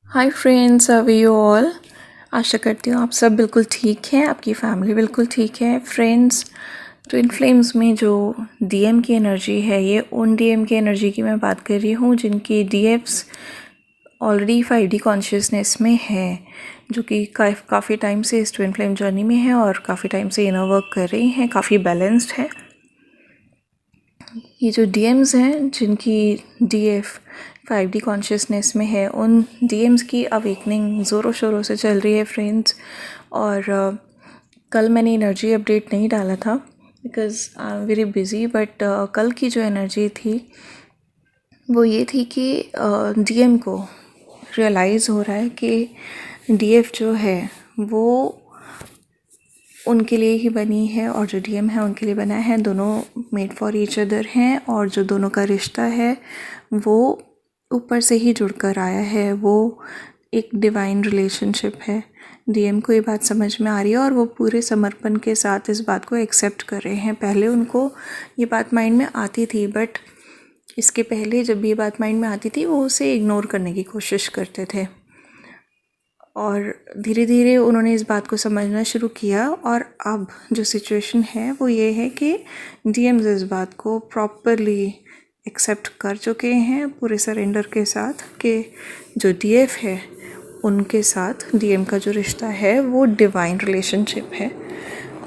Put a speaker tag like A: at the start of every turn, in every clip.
A: Hi friends, how are you all. आशा करती हूँ आप सब बिल्कुल ठीक हैं, आपकी फैमिली बिल्कुल ठीक है। फ्रेंड्स, ट्विन फ्लेम्स में जो डीएम की एनर्जी है, ये उन डीएम की एनर्जी की मैं बात कर रही हूँ जिनकी डीएफ्स ऑलरेडी 5D कॉन्शियसनेस में है, जो कि काफ़ी टाइम से इस ट्विन फ्लेम जर्नी में है और काफ़ी टाइम से इनर वर्क कर रही हैं, काफ़ी बैलेंस्ड है। ये जो डीएम्स हैं जिनकी डीएफ 5D कॉन्शियसनेस में है, उन डीएम्स की अवेकनिंग ज़ोरों शोरों से चल रही है फ्रेंड्स। और कल मैंने एनर्जी अपडेट नहीं डाला था because I am very busy, but कल की जो एनर्जी थी वो ये थी कि डीएम को रियलाइज़ हो रहा है कि डीएफ जो है वो उनके लिए ही बनी है और जो डीएम है उनके लिए बना है। दोनों मेड फॉर ईच अदर हैं और जो दोनों का रिश्ता है वो ऊपर से ही जुड़कर आया है, वो एक डिवाइन रिलेशनशिप है। डीएम को ये बात समझ में आ रही है और वो पूरे समर्पण के साथ इस बात को एक्सेप्ट कर रहे हैं। पहले उनको ये बात माइंड में आती थी, बट इसके पहले जब ये बात माइंड में आती थी वो उसे इग्नोर करने की कोशिश करते थे। और धीरे धीरे उन्होंने इस बात को समझना शुरू किया और अब जो सिचुएशन है वो ये है कि डीएम्स इस बात को प्रॉपरली एक्सेप्ट कर चुके हैं पूरे सरेंडर के साथ कि जो डीएफ है उनके साथ डीएम का जो रिश्ता है वो डिवाइन रिलेशनशिप है,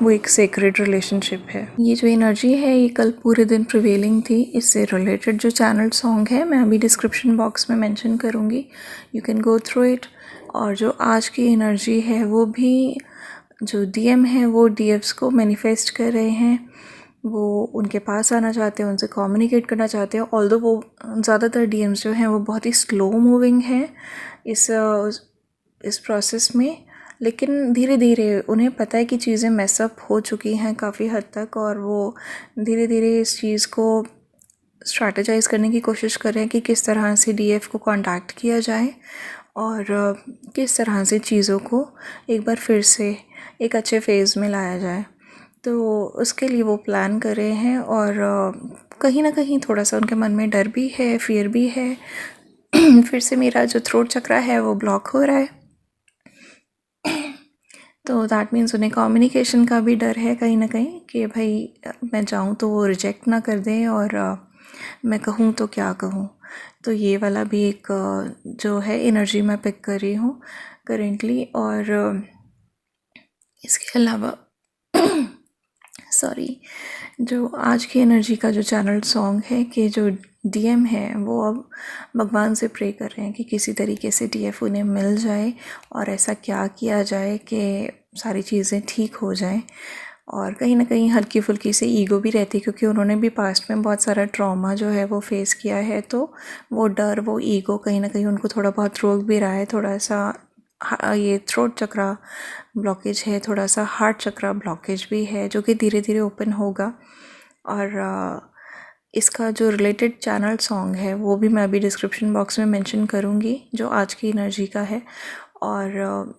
A: वो एक सेक्रेड रिलेशनशिप है। ये जो एनर्जी है ये कल पूरे दिन प्रिवेलिंग थी। इससे रिलेटेड जो चैनल सॉन्ग है मैं अभी डिस्क्रिप्शन बॉक्स में मेंशन करूँगी, you can go through it. और जो आज की एनर्जी है वो भी, जो डीएम है वो डीएफ्स को मैनिफेस्ट कर रहे हैं, वो उनके पास आना चाहते हैं, उनसे कम्युनिकेट करना चाहते हैं। ऑल्दो वो ज़्यादातर डीएम्स जो हैं वो बहुत ही स्लो मूविंग हैं इस प्रोसेस में, लेकिन धीरे धीरे उन्हें पता है कि चीज़ें मैसअप हो चुकी हैं काफ़ी हद तक और वो धीरे धीरे इस चीज़ को स्ट्रैटेजाइज करने की कोशिश कर रहे हैं कि किस तरह से डीएफ को कांटेक्ट किया जाए और किस तरह से चीज़ों को एक बार फिर से एक अच्छे फेज़ में लाया जाए। तो उसके लिए वो प्लान कर रहे हैं और कहीं ना कहीं थोड़ा सा उनके मन में डर भी है, फियर भी है। फिर से मेरा जो थ्रोट चक्रा है वो ब्लॉक हो रहा है, तो दैट मीन्स उन्हें कम्युनिकेशन का भी डर है कहीं ना कहीं कि भाई मैं जाऊँ तो वो रिजेक्ट ना कर दें और मैं कहूँ तो क्या कहूँ। तो ये वाला भी एक जो है एनर्जी मैं पिक कर रही हूँ करेंटली। और इसके अलावा सॉरी, जो आज की एनर्जी का जो चैनल सॉन्ग है कि जो डीएम है वो अब भगवान से प्रे कर रहे हैं कि किसी तरीके से डीएफ उन्हें मिल जाए और ऐसा क्या किया जाए कि सारी चीज़ें ठीक हो जाएं। और कहीं ना कहीं हल्की फुल्की से ईगो भी रहती है क्योंकि उन्होंने भी पास्ट में बहुत सारा ट्रॉमा जो है वो फेस किया है, तो वो डर, वो ईगो कहीं ना कहीं उनको थोड़ा बहुत रोक भी रहा है। थोड़ा सा ये थ्रोट चक्रा ब्लॉकेज है, थोड़ा सा हार्ट चक्रा ब्लॉकेज भी है जो कि धीरे धीरे ओपन होगा। और इसका जो रिलेटेड चैनल सॉन्ग है वो भी मैं अभी डिस्क्रिप्शन बॉक्स में मेंशन करूँगी जो आज की एनर्जी का है। और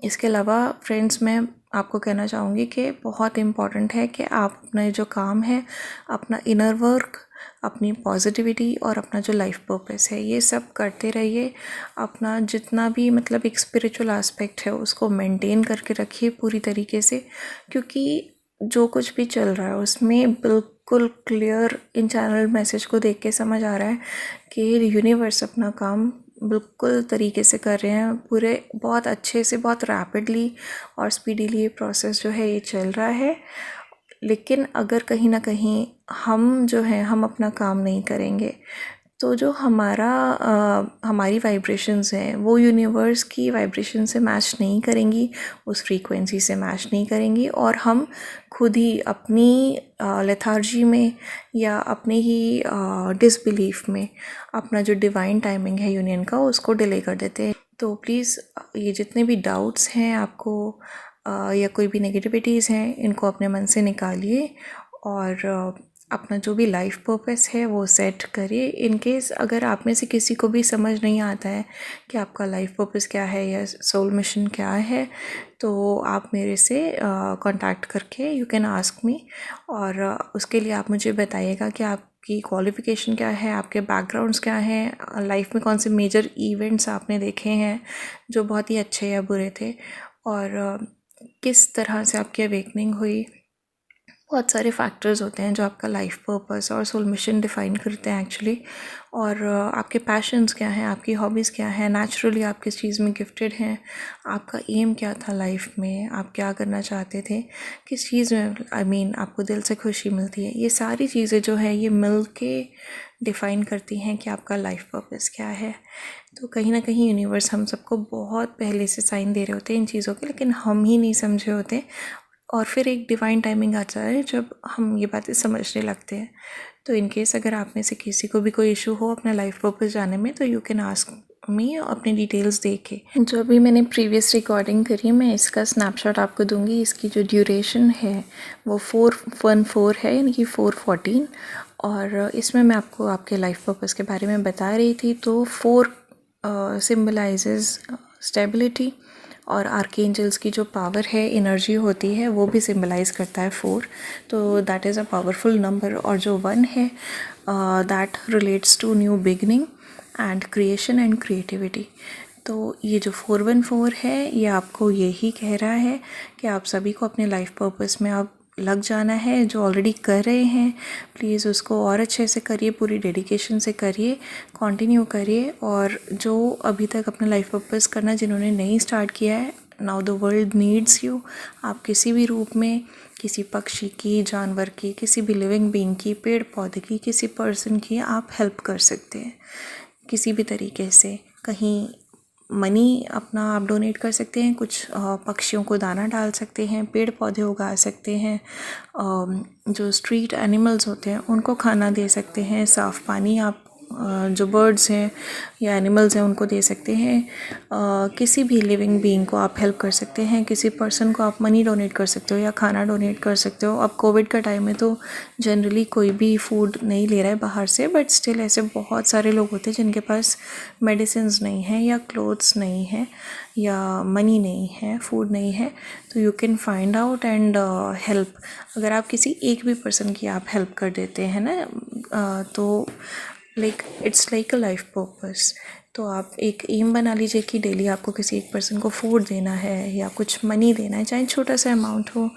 A: इसके अलावा फ्रेंड्स, मैं आपको कहना चाहूँगी कि बहुत इम्पॉर्टेंट है कि आप अपना जो काम है, अपना इनर वर्क, अपनी पॉजिटिविटी और अपना जो लाइफ पर्पस है ये सब करते रहिए। अपना जितना भी मतलब एक स्पिरिचुअल एस्पेक्ट है उसको मेंटेन करके रखिए पूरी तरीके से, क्योंकि जो कुछ भी चल रहा है उसमें बिल्कुल क्लियर इन चैनल मैसेज को देख के समझ आ रहा है कि यूनिवर्स अपना काम बिल्कुल तरीके से कर रहे हैं, पूरे बहुत अच्छे से, बहुत रैपिडली और स्पीडीली ये प्रोसेस जो है ये चल रहा है। लेकिन अगर कहीं ना कहीं हम जो है हम अपना काम नहीं करेंगे तो जो हमारी वाइब्रेशंस हैं वो यूनिवर्स की वाइब्रेशन से मैच नहीं करेंगी, उस फ्रीक्वेंसी से मैच नहीं करेंगी और हम खुद ही अपनी लेथार्जी में या अपने ही डिसबिलीफ में अपना जो डिवाइन टाइमिंग है यूनियन का उसको डिले कर देते हैं। तो प्लीज़ ये जितने भी डाउट्स हैं आपको या कोई भी नेगेटिविटीज़ हैं इनको अपने मन से निकालिए और अपना जो भी लाइफ पर्पस है वो सेट करिए। इन केस अगर आप में से किसी को भी समझ नहीं आता है कि आपका लाइफ पर्पस क्या है या सोल मिशन क्या है, तो आप मेरे से कांटेक्ट करके यू कैन आस्क मी और उसके लिए आप मुझे बताइएगा कि आप आपकी क्वालिफ़िकेशन क्या है, आपके बैकग्राउंड्स क्या हैं, लाइफ में कौन से मेजर इवेंट्स आपने देखे हैं जो बहुत ही अच्छे या बुरे थे, और किस तरह से आपकी अवेकनिंग हुई। बहुत सारे फैक्टर्स होते हैं जो आपका लाइफ पर्पस और सोल मिशन डिफ़ाइन करते हैं एक्चुअली। और आपके पैशंस क्या हैं, आपकी हॉबीज़ क्या हैं, नेचुरली आप किस चीज़ में गिफ्टेड हैं, आपका एम क्या था लाइफ में, आप क्या करना चाहते थे, किस चीज़ में आपको दिल से खुशी मिलती है। ये सारी चीज़ें जो है ये मिल के डिफ़ाइन करती हैं कि आपका लाइफ पर्पस क्या है। तो कहीं ना कहीं यूनिवर्स हम सबको बहुत पहले से साइन दे रहे होते हैं इन चीज़ों के, लेकिन हम ही नहीं समझे होते। और फिर एक डिवाइन टाइमिंग आता है जब हम ये बातें समझने लगते हैं। तो इन केस अगर आप में से किसी को भी कोई इशू हो अपना लाइफ पर्पस जाने में, तो यू कैन आस्क मी अपने डिटेल्स दे के। जो अभी मैंने प्रीवियस रिकॉर्डिंग करी है, मैं इसका स्नैपशॉट आपको दूंगी। इसकी जो ड्यूरेशन है वो 414 है, यानी कि 414। और इसमें मैं आपको आपके लाइफ पर्पस के बारे में बता रही थी। तो 4 सिम्बलाइजेज़ स्टेबिलिटी, और आर्कएंजल्स की जो पावर है, एनर्जी होती है, वो भी सिम्बलाइज़ करता है 4। तो that is a powerful number. और जो 1 है that relates to new beginning and creation and creativity. तो ये जो 414 है ये आपको यही कह रहा है कि आप सभी को अपने लाइफ पर्पस में आप लग जाना है। जो ऑलरेडी कर रहे हैं प्लीज़ उसको और अच्छे से करिए, पूरी डेडिकेशन से करिए, कंटिन्यू करिए। और जो अभी तक अपना लाइफ पर्पस करना जिन्होंने नहीं स्टार्ट किया है, now the world needs you. आप किसी भी रूप में, किसी पक्षी की, जानवर की, किसी भी लिविंग बीइंग की, पेड़ पौधे की, किसी पर्सन की आप हेल्प कर सकते हैं किसी भी तरीके से। कहीं मनी अपना आप डोनेट कर सकते हैं, कुछ पक्षियों को दाना डाल सकते हैं, पेड़ पौधे उगा सकते हैं, जो स्ट्रीट एनिमल्स होते हैं उनको खाना दे सकते हैं, साफ़ पानी आप जो बर्ड्स हैं या एनिमल्स हैं उनको दे सकते हैं। किसी भी लिविंग बीइंग को आप हेल्प कर सकते हैं, किसी पर्सन को आप मनी डोनेट कर सकते हो या खाना डोनेट कर सकते हो। अब कोविड का टाइम है तो जनरली कोई भी फूड नहीं ले रहा है बाहर से, बट स्टिल ऐसे बहुत सारे लोग होते हैं जिनके पास मेडिसिन्स नहीं है या क्लोथ्स नहीं है या मनी नहीं है, फूड नहीं है। तो you can find out and help. अगर आप किसी एक भी पर्सन की आप हेल्प कर देते हैं ना, तो it's like a life purpose. तो आप एक एम बना लीजिए कि डेली आपको किसी एक पर्सन को फूड देना है या कुछ मनी देना है, चाहे छोटा सा अमाउंट हो,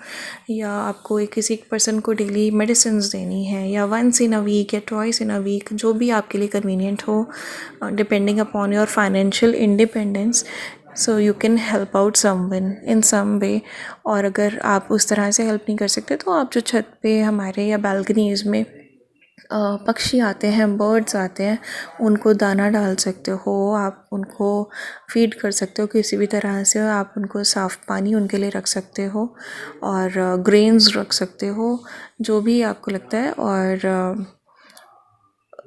A: या आपको किसी एक पर्सन को डेली मेडिसिन्स देनी है, या वंस इन अ वीक या ट्वाइस इन अ वीक, जो भी आपके लिए कन्वीनियंट हो, depending upon your financial independence. So you can help out someone in some way. और अगर आप उस तरह से हेल्प नहीं कर सकते तो आप जो छत पे हमारे या बालकनीज़ में पक्षी आते हैं, बर्ड्स आते हैं, उनको दाना डाल सकते हो, आप उनको फीड कर सकते हो किसी भी तरह से। आप उनको साफ़ पानी उनके लिए रख सकते हो और ग्रेन्स रख सकते हो, जो भी आपको लगता है। और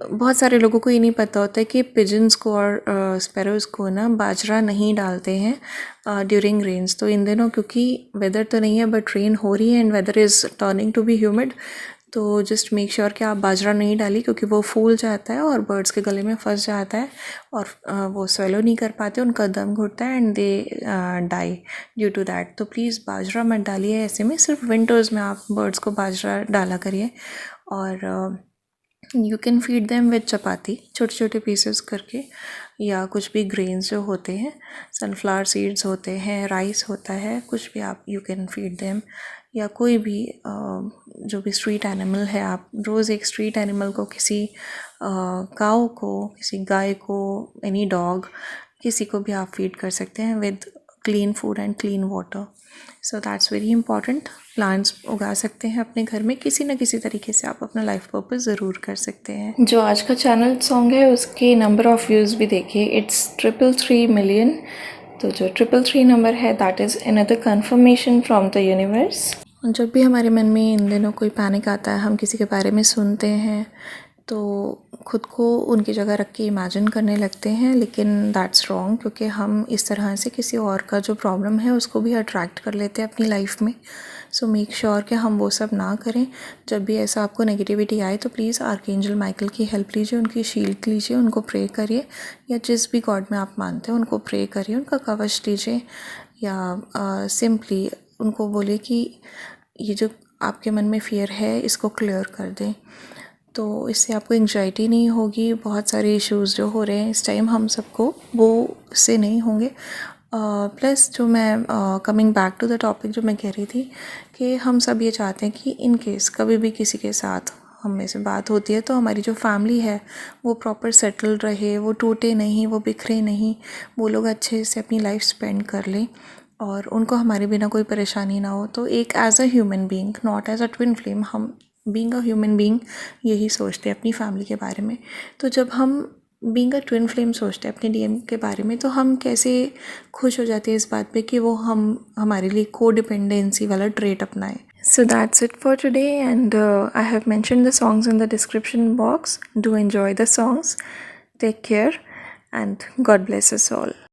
A: बहुत सारे लोगों को ये नहीं पता होता है कि पिजन्स को और स्पैरोज़ को ना बाजरा नहीं डालते हैं ड्यूरिंग रेन्स। तो इन दिनों क्योंकि वेदर तो नहीं है बट रेन हो रही है and weather is turning to be humid, तो जस्ट मेक श्योर कि आप बाजरा नहीं डालिए, क्योंकि वो फूल जाता है और बर्ड्स के गले में फंस जाता है और वो स्वेलो नहीं कर पाते, उनका दम घुटता है and they die due to that. तो प्लीज़ बाजरा मत डालिए ऐसे में, सिर्फ विंटर्स में आप बर्ड्स को बाजरा डाला करिए। और you can feed them with chapati, छोटे छोटे पीसेस करके, या कुछ भी ग्रेन्स जो होते हैं, सनफ्लावर सीड्स होते हैं, राइस होता है, कुछ भी आप यू कैन फीड देम। या कोई भी जो भी स्ट्रीट एनिमल है, आप रोज़ एक स्ट्रीट एनिमल को, किसी काऊ को, किसी गाय को, एनी डॉग, किसी को भी आप फीड कर सकते हैं with clean food and clean water. So that's very important. Plants उगा सकते हैं अपने घर में, किसी न किसी तरीके से आप अपना लाइफ पर्पस ज़रूर कर सकते हैं। जो आज का चैनल सॉन्ग है उसके नंबर ऑफ़ व्यूज़ भी देखिए, इट्स 333 मिलियन। तो जो 333 नंबर है that is another conformation from the universe. जब भी हमारे मन में इन दिनों कोई पैनिक आता है, हम किसी के बारे में सुनते हैं तो खुद को उनकी जगह रख के इमेजिन करने लगते हैं, लेकिन दैट्स रॉन्ग, क्योंकि हम इस तरह से किसी और का जो प्रॉब्लम है उसको भी अट्रैक्ट कर लेते हैं अपनी लाइफ में। सो मेक श्योर कि हम वो सब ना करें। जब भी ऐसा आपको नेगेटिविटी आए तो प्लीज़ आर्कएंजल माइकल की हेल्प लीजिए, उनकी शील्ड लीजिए, उनको प्रे करिए, या जिस भी गॉड में आप मानते हैं उनको प्रे करिए, उनका कवच लीजिए, या सिंपली उनको बोले कि ये जो आपके मन में फ़ियर है इसको क्लियर कर दें। तो इससे आपको एंग्जाइटी नहीं होगी। बहुत सारे इश्यूज़ जो हो रहे हैं इस टाइम हम सबको, वो इससे नहीं होंगे। प्लस जो मैं coming back to the topic, जो मैं कह रही थी कि हम सब ये चाहते हैं कि इन केस कभी भी किसी के साथ हम में से बात होती है तो हमारी जो फैमिली है वो प्रॉपर सेटल रहे, वो टूटे नहीं, वो बिखरे नहीं, वो लोग अच्छे से अपनी लाइफ स्पेंड कर लें और उनको हमारे बिना कोई परेशानी ना हो। तो एक as a human being, not as a twin flame, हम बीइंग अ ह्यूमन बीइंग यही सोचते हैं अपनी फैमिली के बारे में। तो जब हम बीइंग अ ट्विन फ्लेम सोचते हैं अपने डीएम के बारे में, तो हम कैसे खुश हो जाते हैं इस बात पे कि वो हम हमारे लिए को डिपेंडेंसी वाला ट्रेट अपनाए। So that's it for today, and I have mentioned the songs in the description box. Do enjoy the songs. Take care, and God bless us all.